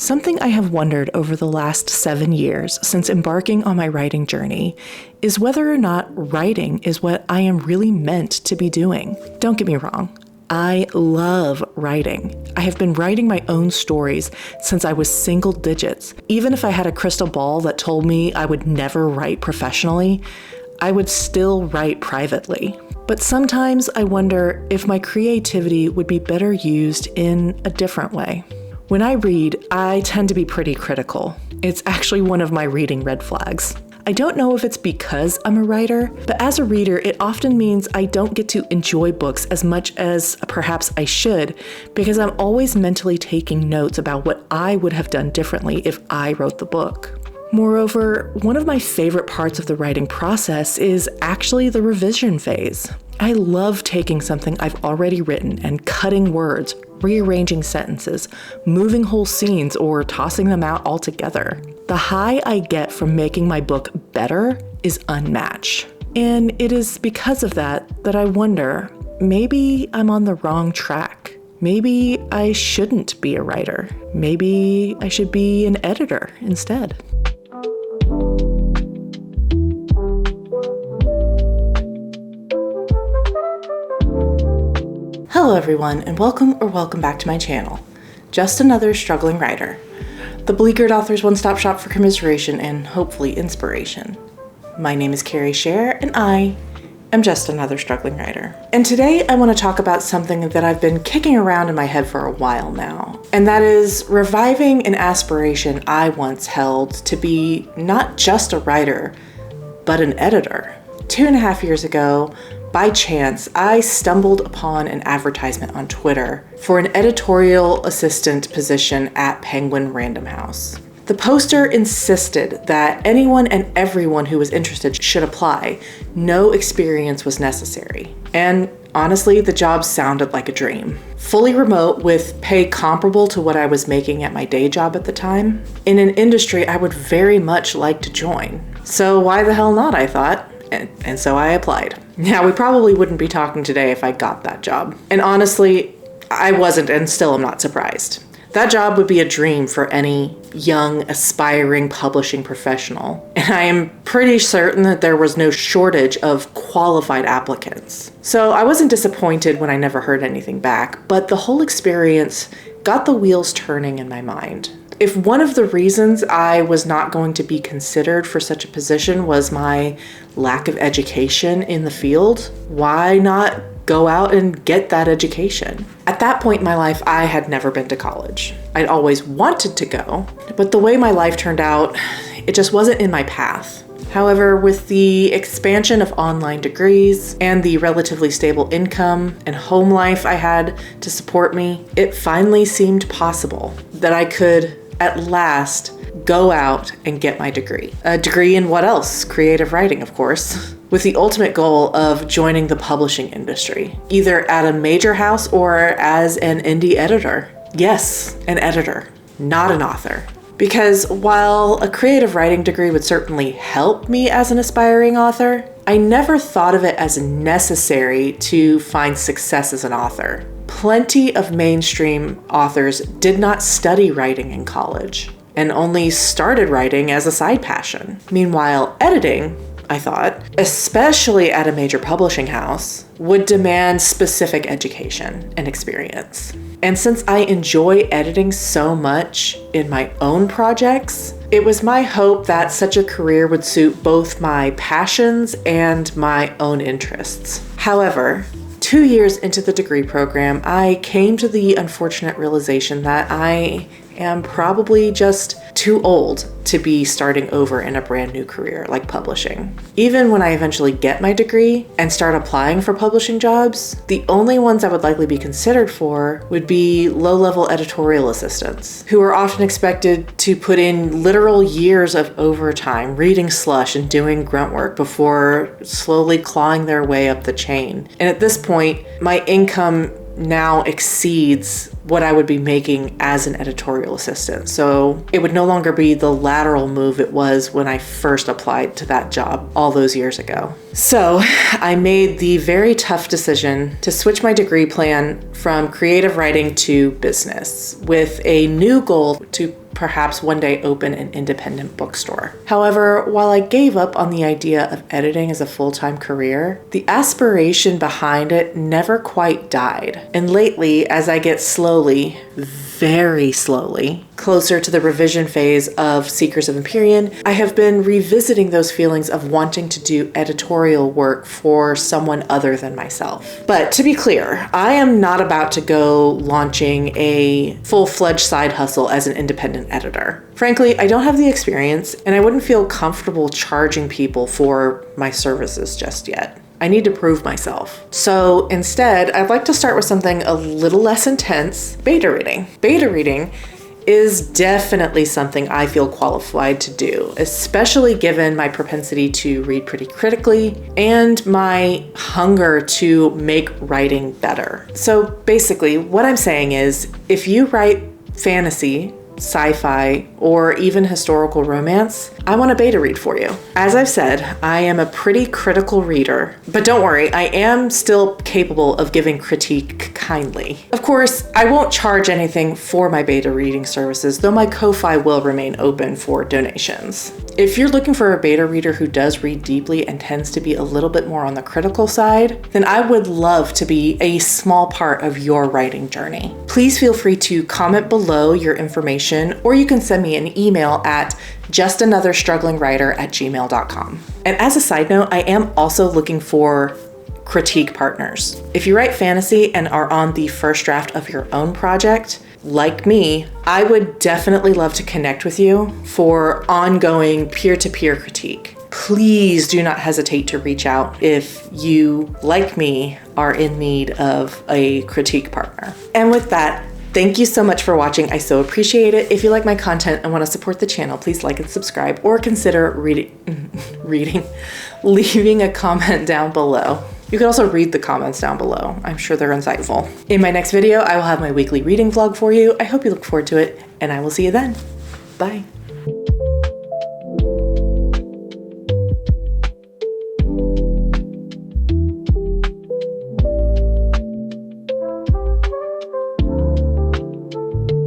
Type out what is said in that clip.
Something I have wondered over the last 7 years since embarking on my writing journey is whether or not writing is what I am really meant to be doing. Don't get me wrong, I love writing. I have been writing my own stories since I was single digits. Even if I had a crystal ball that told me I would never write professionally, I would still write privately. But sometimes I wonder if my creativity would be better used in a different way. When I read, I tend to be pretty critical. It's actually one of my reading red flags. I don't know if it's because I'm a writer, but as a reader, it often means I don't get to enjoy books as much as perhaps I should, because I'm always mentally taking notes about what I would have done differently if I wrote the book. Moreover, one of my favorite parts of the writing process is actually the revision phase. I love taking something I've already written and cutting words, rearranging sentences, moving whole scenes, or tossing them out altogether. The high I get from making my book better is unmatched. And it is because of that I wonder, maybe I'm on the wrong track. Maybe I shouldn't be a writer. Maybe I should be an editor instead. Hello everyone, and welcome back to my channel. Just another struggling writer. The Beleaguered Authors one-stop shop for commiseration and hopefully inspiration. My name is Carrie Scher, and I am just another struggling writer. And today I want to talk about something that I've been kicking around in my head for a while now. And that is reviving an aspiration I once held to be not just a writer, but an editor. 2.5 years ago, by chance, I stumbled upon an advertisement on Twitter for an editorial assistant position at Penguin Random House. The poster insisted that anyone and everyone who was interested should apply. No experience was necessary. And honestly, the job sounded like a dream. Fully remote with pay comparable to what I was making at my day job at the time, in an industry I would very much like to join. So why the hell not, I thought. And so I applied. Now, we probably wouldn't be talking today if I got that job. And honestly, I wasn't and still am not surprised. That job would be a dream for any young, aspiring publishing professional. And I am pretty certain that there was no shortage of qualified applicants. So I wasn't disappointed when I never heard anything back, but the whole experience got the wheels turning in my mind. If one of the reasons I was not going to be considered for such a position was my lack of education in the field, why not go out and get that education? At that point in my life, I had never been to college. I'd always wanted to go, but the way my life turned out, it just wasn't in my path. However, with the expansion of online degrees and the relatively stable income and home life I had to support me, it finally seemed possible that I could at last go out and get my degree. A degree in what else? Creative writing, of course, with the ultimate goal of joining the publishing industry, either at a major house or as an indie editor. Yes, an editor, not an author. Because while a creative writing degree would certainly help me as an aspiring author, I never thought of it as necessary to find success as an author. Plenty of mainstream authors did not study writing in college and only started writing as a side passion. Meanwhile, editing, I thought, especially at a major publishing house, would demand specific education and experience. And since I enjoy editing so much in my own projects, it was my hope that such a career would suit both my passions and my own interests. However, 2 years into the degree program, I came to the unfortunate realization that I am probably just too old to be starting over in a brand new career like publishing. Even when I eventually get my degree and start applying for publishing jobs, the only ones I would likely be considered for would be low-level editorial assistants, who are often expected to put in literal years of overtime, reading slush and doing grunt work before slowly clawing their way up the chain. And at this point, my income now exceeds what I would be making as an editorial assistant. So it would no longer be the lateral move it was when I first applied to that job all those years ago. So I made the very tough decision to switch my degree plan from creative writing to business, with a new goal to perhaps one day open an independent bookstore. However, while I gave up on the idea of editing as a full-time career, the aspiration behind it never quite died. And lately, as I get slowly, very slowly, closer to the revision phase of Seekers of Empyrean, I have been revisiting those feelings of wanting to do editorial work for someone other than myself. But to be clear, I am not about to go launching a full-fledged side hustle as an independent editor. Frankly, I don't have the experience, and I wouldn't feel comfortable charging people for my services just yet. I need to prove myself. So instead, I'd like to start with something a little less intense, beta reading. Beta reading is definitely something I feel qualified to do, especially given my propensity to read pretty critically and my hunger to make writing better. So basically, what I'm saying is, if you write fantasy, sci-fi, or even historical romance, I want to beta read for you. As I've said, I am a pretty critical reader, but don't worry, I am still capable of giving critique kindly. Of course, I won't charge anything for my beta reading services, though my Ko-fi will remain open for donations. If you're looking for a beta reader who does read deeply and tends to be a little bit more on the critical side, then I would love to be a small part of your writing journey. Please feel free to comment below your information, or you can send me an email at justanotherstrugglingwriter@gmail.com. And as a side note, I am also looking for critique partners. If you write fantasy and are on the first draft of your own project, like me, I would definitely love to connect with you for ongoing peer-to-peer critique. Please do not hesitate to reach out if you, like me, are in need of a critique partner. And with that, thank you so much for watching. I so appreciate it. If you like my content and want to support the channel, please like and subscribe, or consider leaving a comment down below. You can also read the comments down below. I'm sure they're insightful. In my next video, I will have my weekly reading vlog for you. I hope you look forward to it, and I will see you then. Bye.